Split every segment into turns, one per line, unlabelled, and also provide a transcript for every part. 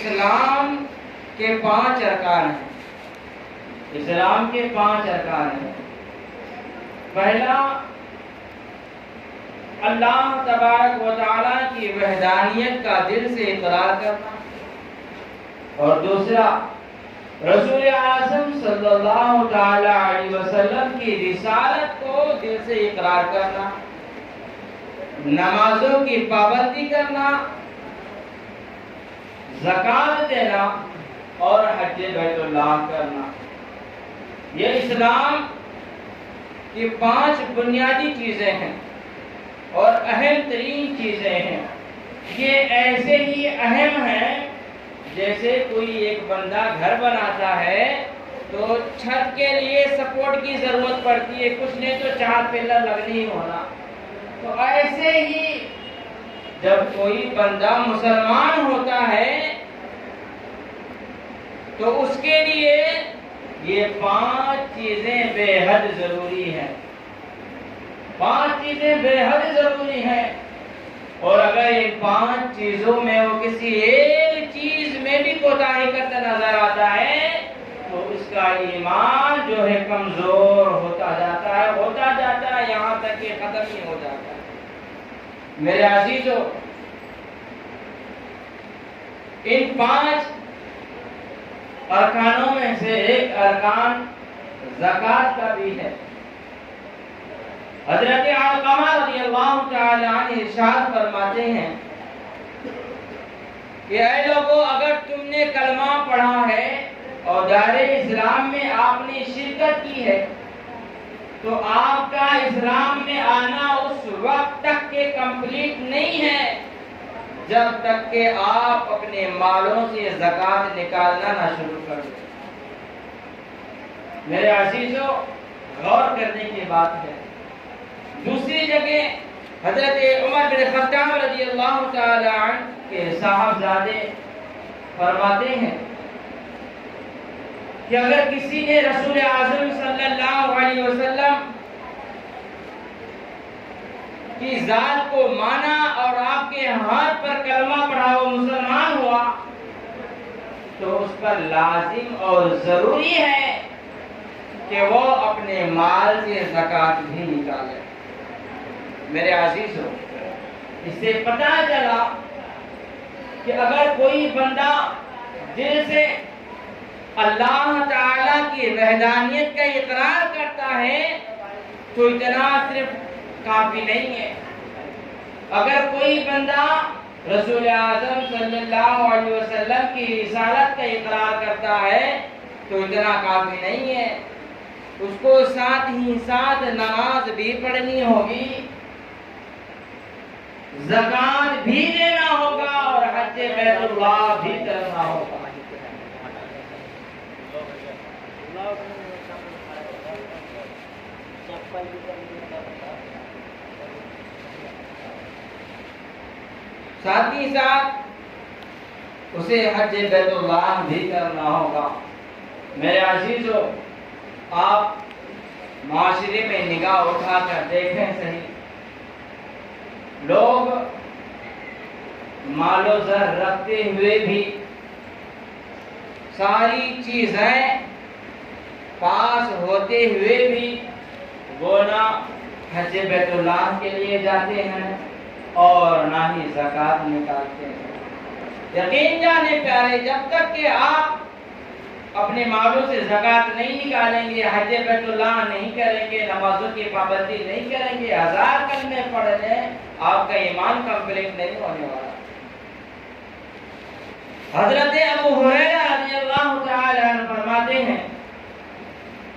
اسلام کے 5 ارکان ہیں۔ اسلام کے 5 ارکان ہیں۔ پہلا، اللہ تبارک و تعالیٰ کی وحدانیت کا دل سے اقرار کرنا، اور دوسرا، رسول اعظم صلی اللہ تعالی علیہ وسلم کی رسالت کو دل سے اقرار کرنا، نمازوں کی پابندی کرنا، زکوٰۃ دینا اور حج بیت اللہ کرنا۔ یہ اسلام کی 5 بنیادی چیزیں ہیں اور اہم ترین چیزیں ہیں۔ یہ ایسے ہی اہم ہیں جیسے کوئی ایک بندہ گھر بناتا ہے تو چھت کے لیے سپورٹ کی ضرورت پڑتی ہے، کچھ نہیں تو 4 پلر لگنے ہی ہونا۔ تو ایسے ہی جب کوئی بندہ مسلمان ہوتا ہے تو اس کے لیے یہ 5 چیزیں بے حد ضروری ہیں۔ 5 چیزیں بے حد ضروری ہیں، اور اگر ان 5 چیزوں میں وہ کسی ایک چیز میں بھی کوتاہی کرتا نظر آتا ہے تو اس کا ایمان جو ہے کمزور ہوتا جاتا ہے یہاں تک کہ ختم ہی ہو جاتا ہے۔ میرے عزیزو، ان 5 ارکانوں میں سے ایک ارکان زکوٰۃ کا بھی ہے۔ حضرت علقمہ رضی اللہ تعالی عنہ ارشاد فرماتے ہیں کہ اے لوگو، اگر تم نے کلمہ پڑھا ہے اور دار اسلام میں آپ نے شرکت کی ہے تو آپ کا اسلام میں آنا اس وقت تک کہ کمپلیٹ نہیں ہے جب تک کہ آپ اپنے مالوں سے زکوٰۃ نکالنا نہ شروع کر دیں۔ میرے عزیزو، غور کرنے کی بات ہے۔ دوسری جگہ حضرت عمر بن خطاب رضی اللہ تعالی عنہ کے صاحبزادے فرماتے ہیں کہ اگر کسی نے رسول اعظم صلی اللہ علیہ وسلم کی ذات کو مانا اور آپ کے ہاتھ پر کلمہ پڑھا، وہ مسلمان ہوا، تو اس پر لازم اور ضروری ہے کہ وہ اپنے مال سے زکوٰۃ بھی نکالے۔ میرے عزیزو، اس سے پتہ چلا کہ اگر کوئی بندہ دل سے اللہ تعالی کی وحدانیت کا اقرار کرتا ہے تو اتنا صرف کافی نہیں ہے۔ اگر کوئی بندہ رسول اعظم صلی اللہ علیہ وسلم کی رسالت کا اقرار کرتا ہے تو اتنا کافی نہیں ہے، اس کو ساتھ ہی ساتھ نماز بھی پڑھنی ہوگی، زکوٰۃ بھی دینا ہوگا اور حج بیت اللہ بھی کرنا ہوگا۔ ساتھ ہی ساتھ اسے حج بیت اللہ بھی کرنا ہوگا۔ میرے عزیزو، آپ معاشرے میں نگاہ اٹھا کر دیکھیں صحیح، لوگ مال و زر رکھتے ہوئے بھی ساری چیزیں پاس ہوتے ہوئے بھی وہ نہ حج بیت اللہ کے لیے جاتے ہیں اور نہ ہی زکوٰۃ نکالتے ہیں۔ یقین جانے پیارے، جب تک کہ آپ اپنے مالوں سے زکوٰۃ نہیں نکالیں گے، حج بیت اللہ نہیں کریں گے، نمازوں کی پابندی نہیں کریں گے، 1000 کلمے پڑھ لیں، آپ کا ایمان کمپلیٹ نہیں ہونے والا۔ حضرت ابو ہریرہ رضی اللہ تعالی عنہ فرماتے ہیں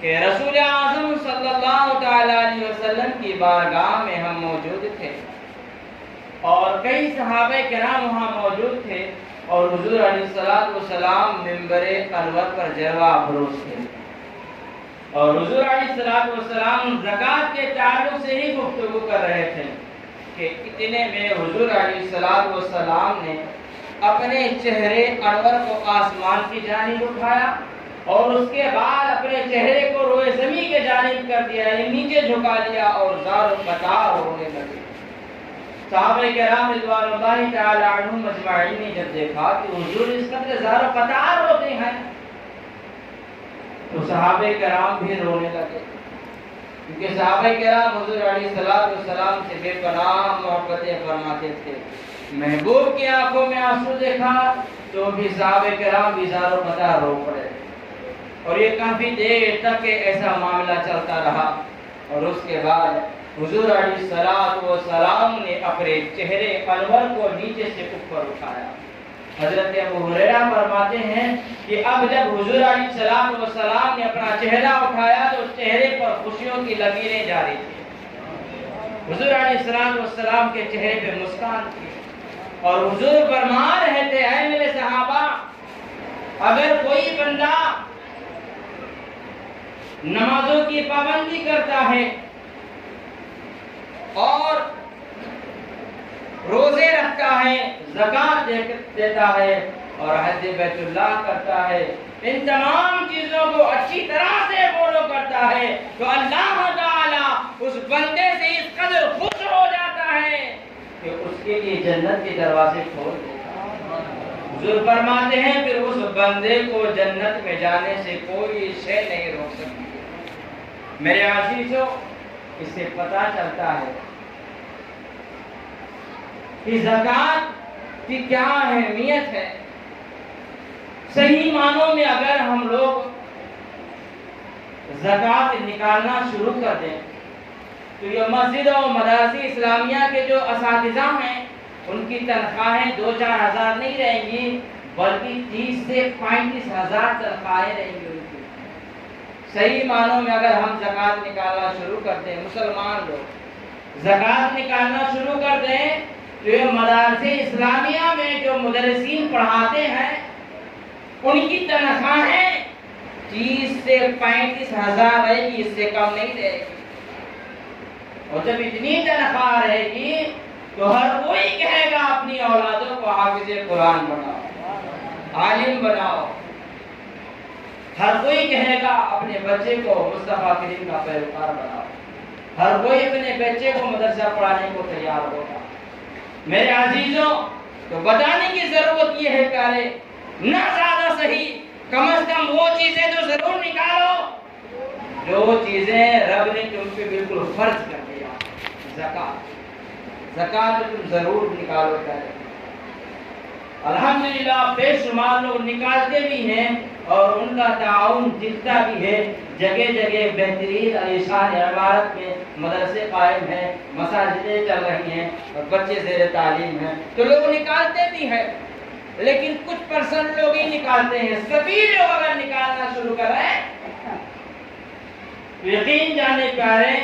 کہ رسول اعظم صلی اللہ تعالی علیہ وسلم کی بارگاہ میں ہم موجود تھے اور کئی صحابہ کرام وہاں موجود تھے، اور حضور علیہ السلام منبر انور پر جلوہ افروز تھے، اور حضور علیہ السلام زکوٰۃ کے تعلق سے ہی گفتگو کر رہے تھے کہ اتنے میں حضور علیہ السلام نے اپنے چہرے انور کو آسمان کی جانب اٹھایا اور اس کے بعد اپنے چہرے کو روئے زمین کے جانب کر دیا، یعنی نیچے جھکا لیا اور زار و قطار ہونے لگے۔ صحابہ کرام رضوان اللہ تعالی عنہم اجمعین نے جب دیکھا کہ حضور اس قدر زاروں قطار روتے ہیں۔ تو صحابہ کرام بھی رونے لگے، کیونکہ صحابہ کرام حضور علیہ السلام سے بے پناہ محبتیں فرماتے تھے۔ محبوب کی آنکھوں میں آنسو دیکھا تو بھی صحابہ کرام بھی زاروں قطار رو پڑے، اور یہ کافی دیر تک ایسا معاملہ چلتا رہا۔ اور اس کے بعد حضور علیہ السلام نے اپنے چہرے انور کو نیچے سے اوپر اٹھایا۔ حضرت ابو ہریرہ فرماتے ہیں کہ اب جب حضور علیہ السلام نے اپنا چہرہ اٹھایا تو اس چہرے پر خوشیوں کی لکیریں جاری تھیں۔ حضور علیہ السلام کے چہرے پہ مسکان تھی، اور حضور فرما رہے تھے، اے میرے صحابہ، اگر کوئی بندہ نمازوں کی پابندی کرتا ہے اور روزے رکھتا ہے، زکات دیتا ہے اور حج بیت اللہ کرتا ہے، ان تمام چیزوں کو اچھی طرح سے فالو کرتا ہے، تو اللہ تعالی اس بندے سے اس قدر خوش ہو جاتا ہے کہ اس کے لیے جنت کے دروازے کھول دیتا ہے۔ حضور فرماتے ہیں پھر اس بندے کو جنت میں جانے سے کوئی شے نہیں روک سکتی۔ میرے عزیزوں، اس سے پتہ چلتا ہے کہ زکوٰۃ کی کیا اہمیت ہے۔ صحیح معنوں میں اگر ہم لوگ زکوٰۃ نکالنا شروع کر دیں تو یہ مسجد و مدارس اسلامیہ کے جو اساتذہ ہیں ان کی تنخواہیں 2-4 ہزار نہیں رہیں گی، بلکہ 30 سے 35 ہزار تنخواہیں رہیں گی ان کی۔ صحیح معنوں میں اگر ہم زکوٰۃ نکالنا شروع کر دیں، مسلمان لوگ زکوٰۃ نکالنا شروع کر دیں، تو یہ مدارس اسلامیہ میں جو مدرسین پڑھاتے ہیں ان کی تنخواہیں 30 سے 35 ہزار رہے گی، اس سے کم نہیں رہے گی۔ اور جب اتنی تنخواہ رہے گی تو ہر کوئی کہے گا اپنی اولادوں کو حافظ قرآن بناؤ، عالم بناؤ۔ ہر کوئی کہے گا اپنے بچے کو مصطفیٰ کریم کا پیروکار بناؤ۔ ہر کوئی اپنے بچے کو مدرسہ پڑھانے کو تیار ہوگا۔ میرے عزیزوں، تو بتانے کی ضرورت یہ ہے پیارے، نہ زیادہ صحیح، کم از کم وہ چیزیں تو ضرور نکالو جو چیزیں رب نے تم پہ بالکل فرض کر دیا۔ زکوٰۃ تم ضرور نکالو پیارے۔ الحمدللہ بے شمار لوگ نکالتے بھی ہیں اور ان کا تعاون دکھتا بھی ہے۔ جگہ جگہ بہترین عالیشان عمارت میں مدرسے قائم ہیں، مساجدیں چل رہی ہیں اور بچے زیر تعلیم ہیں، تو لوگ نکالتے بھی ہیں، لیکن کچھ پرسنٹ لوگ ہی نکالتے ہیں۔ سبھی لوگ اگر نکالنا شروع کریں یقین جانے پیارے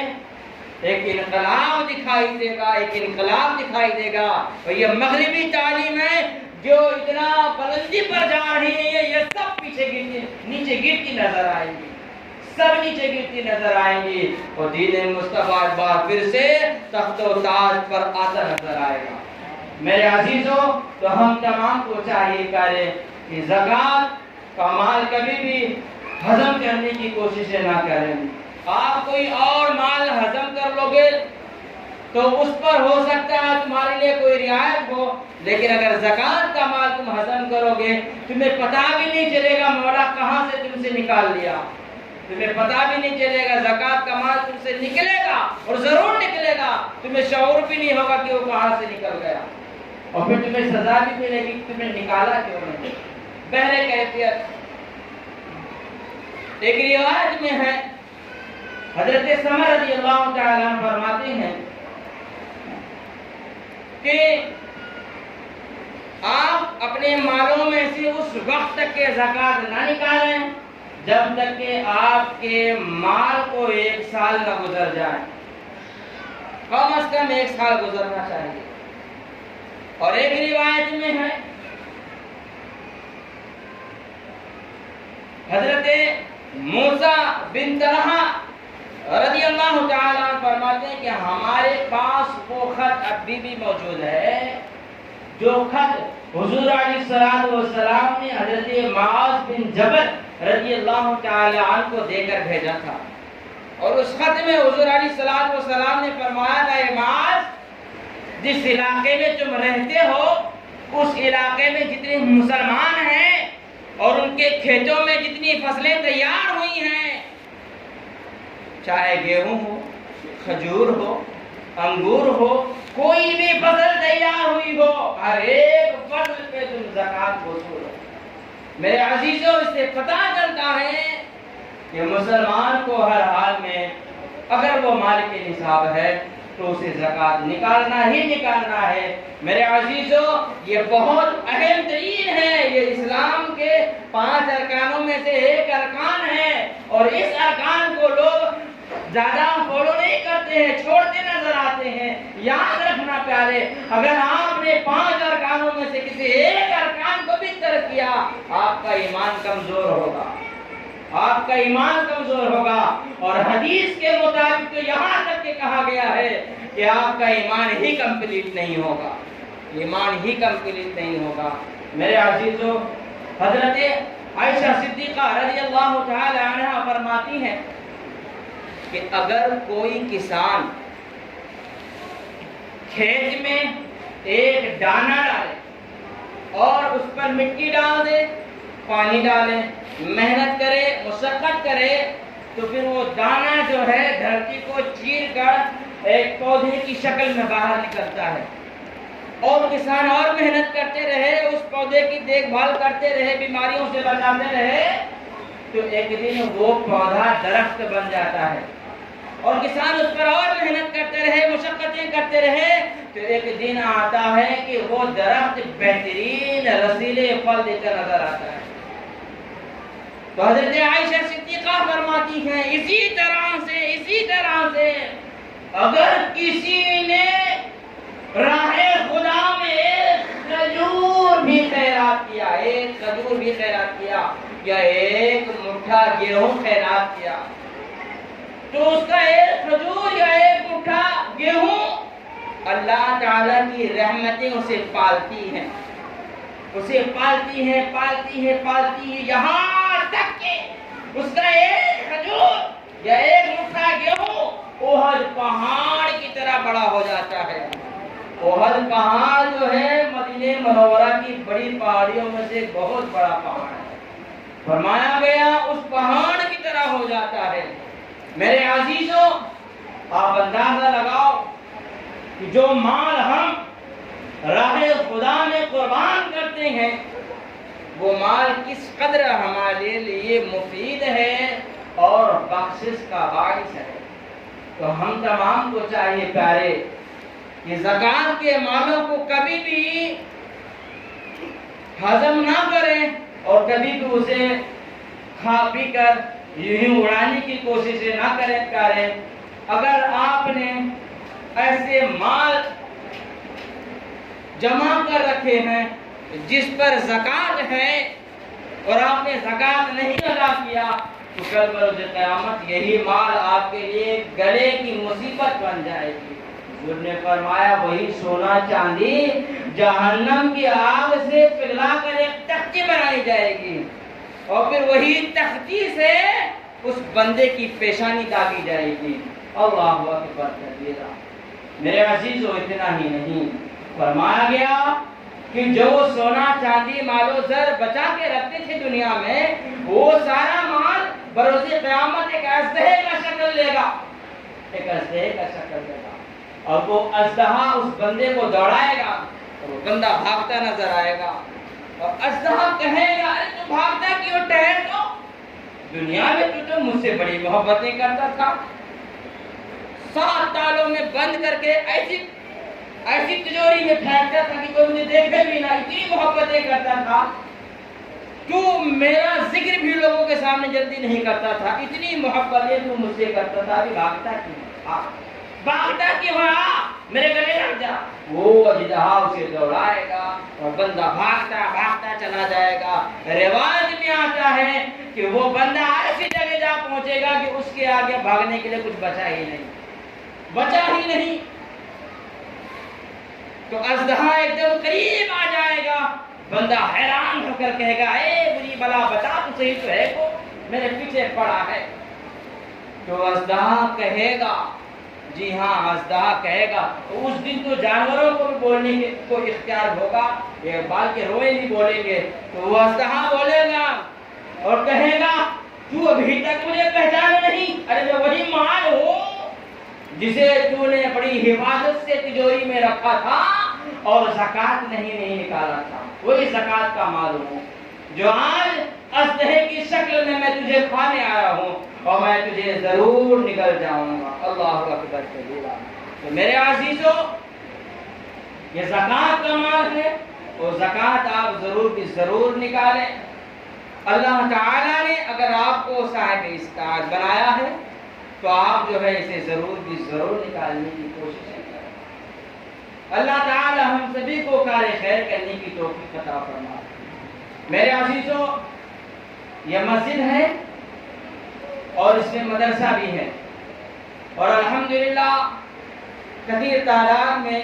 ایک انقلاب دکھائی دے گا، ایک انقلاب دکھائی دے گا۔ اور یہ مغربی تعلیم ہے جو اتنا بلندی پر جا رہی ہے، یہ سب نیچے گرتی نظر آئیں گی، سب نیچے گرتی نظر آئیں گی، اور دین مصطفیٰ ایک بار پھر سے تخت و تاج پر آتا نظر آئے گا۔ میرے عزیزوں، تو ہم تمام کو چاہیے کریں کہ زکوٰۃ کا مال کبھی بھی ہضم کرنے کی کوششیں نہ کریں۔ آپ کوئی اور مال ہضم کر لو گے تو اس پر ہو سکتا ہے تمہارے لیے کوئی رعایت ہو، لیکن اگر زکوٰۃ کا مال تم ہضم کرو گے تمہیں پتہ بھی نہیں چلے گا مولا کہاں سے تم سے نکال لیا، تمہیں پتہ بھی نہیں چلے گا زکوٰۃ کا مال تم سے نکلے گا اور ضرور نکلے گا، تمہیں شعور بھی نہیں ہوگا کہ وہ کہاں سے نکل گیا، اور پھر تمہیں سزا بھی ملے گی کہ تمہیں نکالا کیوں نہیں۔ بہر کیفیت ایک روایت میں ہے، حضرت سمر رضی اللہ تعالی عنہ فرماتے ہیں کہ آپ اپنے مالوں میں سے اس وقت تک کے زکوٰۃ نہ نکالیں جب تک کہ آپ کے مال کو 1 سال نہ گزر جائے، کم از کم 1 سال گزرنا چاہیے۔ اور ایک روایت میں ہے حضرت موسیٰ بن طلحہ رضی اللہ تعالیٰ عنہ فرماتے ہیں کہ ہمارے پاس وہ خط ابھی بھی موجود ہے جو خط حضور علیہ السلام نے حضرت معاذ بن جبل رضی اللہ تعالیٰ عنہ کو دے کر بھیجا تھا، اور اس خط میں حضور علیہ السلام نے فرمایا تھا، اے معاذ، جس علاقے میں تم رہتے ہو اس علاقے میں جتنے مسلمان ہیں کے کھیتوں میں جتنی فصلیں تیار ہوئی ہیں، چاہے گیہوں ہو، کھجور ہو، انگور ہو، کوئی بھی فصل تیار ہوئی ہو، ہر ایک فصل پہ تم زکوٰۃ وصول ہو۔ میرے عزیزوں، اس سے پتہ چلتا ہے کہ مسلمان کو ہر حال میں اگر وہ مال کے نصاب ہے تو اسے زکوٰۃ نکالنا ہی نکالنا ہے۔ میرے عزیزوں، یہ بہت اہم ترین ہے، یہ اسلام کے 5 ارکانوں میں سے ایک ارکان ہے، اور اس ارکان کو لوگ زیادہ فالو نہیں کرتے ہیں، چھوڑتے نظر آتے ہیں۔ یاد رکھنا پیارے، اگر آپ نے 5 ارکانوں میں سے کسی ایک ارکان کو بھی ترک کیا، آپ کا ایمان کمزور ہوگا، آپ کا ایمان کمزور ہوگا۔ اور حدیث کے مطابق تو یہاں تک کہ کہا گیا ہے کہ آپ کا ایمان ہی کمپلیٹ نہیں ہوگا، ایمان ہی کمپلیٹ نہیں ہوگا۔ میرے عزیزوں، حضرت عائشہ صدیقہ رضی اللہ تعالی عنہا فرماتی ہیں کہ اگر کوئی کسان کھیت میں ایک دانہ ڈالے اور اس پر مٹی ڈال دے، پانی ڈالے، محنت کرے، مشقت کرے، تو پھر وہ دانہ جو ہے دھرتی کو چیر کر ایک پودے کی شکل میں باہر نکلتا ہے، اور کسان اور محنت کرتے رہے، اس پودے کی دیکھ بھال کرتے رہے، بیماریوں سے بچاتے رہے، تو ایک دن وہ پودا درخت بن جاتا ہے، اور کسان اس پر اور محنت کرتے رہے، مشقتیں کرتے رہے، تو ایک دن آتا ہے کہ وہ درخت بہترین رسیلے پھل دے کر نظر آتا ہے۔ تو حضرت عائشہ صدیقہ فرماتی ہیں اسی طرح سے اگر کسی نے راہ خدا میں ایک کھجور بھی خیرات کیا، یا ایک مٹھا گیہوں خیرات کیا، تو اس کا ایک کھجور یا ایک مٹھا گیہوں اللہ تعالیٰ کی رحمتیں اسے پالتی ہیں، پالتی ہیں، یہاں تک کہ اس کا ایک کھجور یا ایک مٹھا گیہوں احد پہاڑ کی طرح بڑا ہو جاتا ہے۔ احد پہاڑ جو ہے مدینہ منورہ کی بڑی پہاڑیوں میں سے بہت بڑا پہاڑ ہے، فرمایا گیا اس پہاڑ کی طرح ہو جاتا ہے۔ میرے عزیزوں، آپ اندازہ لگاؤ کہ جو مال ہم راہ خدا میں قربان کرتے ہیں، وہ مال کس قدر ہمارے لیے مفید ہے اور بخشش کا باعث ہے۔ تو ہم تمام کو چاہیے پیارے کہ زکوٰۃ کے مالوں کو کبھی بھی ہضم نہ کریں، اور کبھی بھی اسے کھا پی کر یوں اڑانے کی کوشش نہ کریں پیارے۔ اگر آپ نے ایسے مال جمع کر رکھے ہیں جس پر زکوٰۃ ہے اور آپ نے زکوٰۃ نہیں ادا کیا، تو کل بروز قیامت یہی مال آپ کے لیے گلے کی مصیبت بن جائے گی۔ حضور نے فرمایا وہی سونا چاندی جہنم کی آگ سے پگھلا کر ایک تختی بنائی جائے گی، اور پھر وہی تختی سے اس بندے کی پیشانی داغی جائے گی۔ اللہ اکبر کبیرہ۔ میرے عزیزو، اتنا ہی نہیں، فرمایا گیا کہ جو سونا چاندی مال و زر بچا کے رکھتے تھے دنیا میں، وہ سارا مال بروز قیامت ایک اژدہے کا شکل لے گا، اور وہ اژدہا اس بندے کو دوڑائے گا، اور وہ بندہ بھاگتا نظر آئے گا، اور اژدہا کہے گا ارے تو بھاگتا کیوں، ٹہر تو، دنیا میں تو مجھ سے بڑی محبتیں کرتا تھا، 7 تالوں میں بند کر کے ایسی تجوری میں پھینکتا تھا کہ کوئی مجھے دیکھے بھی نہ، اتنی محبتیں کرتا تھا، تو میرا ذکر بھی لوگوں کے سامنے جلدی نہیں کرتا تھا، اتنی محبتیں تو مجھ سے کرتا تھا، ابھی بھاگتا کیوں ہے، میرے گلے لگ جا۔ وہ اژدہا اسے دوڑائے گا اور بندہ بھاگتا چلا جائے گا۔ روایت میں آتا ہے کہ وہ بندہ ایسی جگہ جا پہنچے گا کہ اس کے آگے بھاگنے کے لیے کچھ بچا ہی نہیں، تو اژدہا ایک دم قریب آ جائے گا، بندہ حیران ہو کر کہے گا اے بری بلا بتا تو صحیح، تو ہے کو میرے پیچھے پڑا ہے۔ تو اژدہا کہے گا، جی ہاں اژدہا کہے گا، تو اس دن تو جانوروں کو بھی بولنے کو اختیار ہوگا، یہ بال کے روئے نہیں بولیں گے، تو وہ اژدہا بولے گا اور کہے گا تو ابھی تک مجھے پہچانا نہیں، ارے میں وہی مال ہوں جسے تو نے بڑی حفاظت سے تجوری میں رکھا تھا اور زکوٰۃ نہیں نکالا تھا، وہی زکوٰۃ کا مال ہوں جو آج اژدہے کی شکل میں تجھے کھانے آیا ہوں اور میں تجھے ضرور نکل جاؤں گا۔ اللہ اکبر کبیرہ۔ تو میرے عزیزو، یہ زکوٰۃ کا مال ہے اور زکوٰۃ آپ ضرور کی ضرور نکالیں۔ اللہ تعالیٰ نے اگر آپ کو صاحب استطاعت بنایا ہے تو آپ جو ہے اسے ضرور کی ضرور نکالنے کی کوشش کریں۔ اللہ تعالیٰ ہم سبھی کو کار خیر کرنے کی توفیق عطا فرمائے۔ میرے عزیزو، یہ مسجد ہے اور اس میں مدرسہ بھی ہے اور الحمدللہ کثیر تعداد میں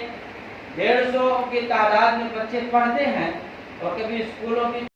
150 کی تعداد میں بچے پڑھتے ہیں اور کبھی اسکولوں کی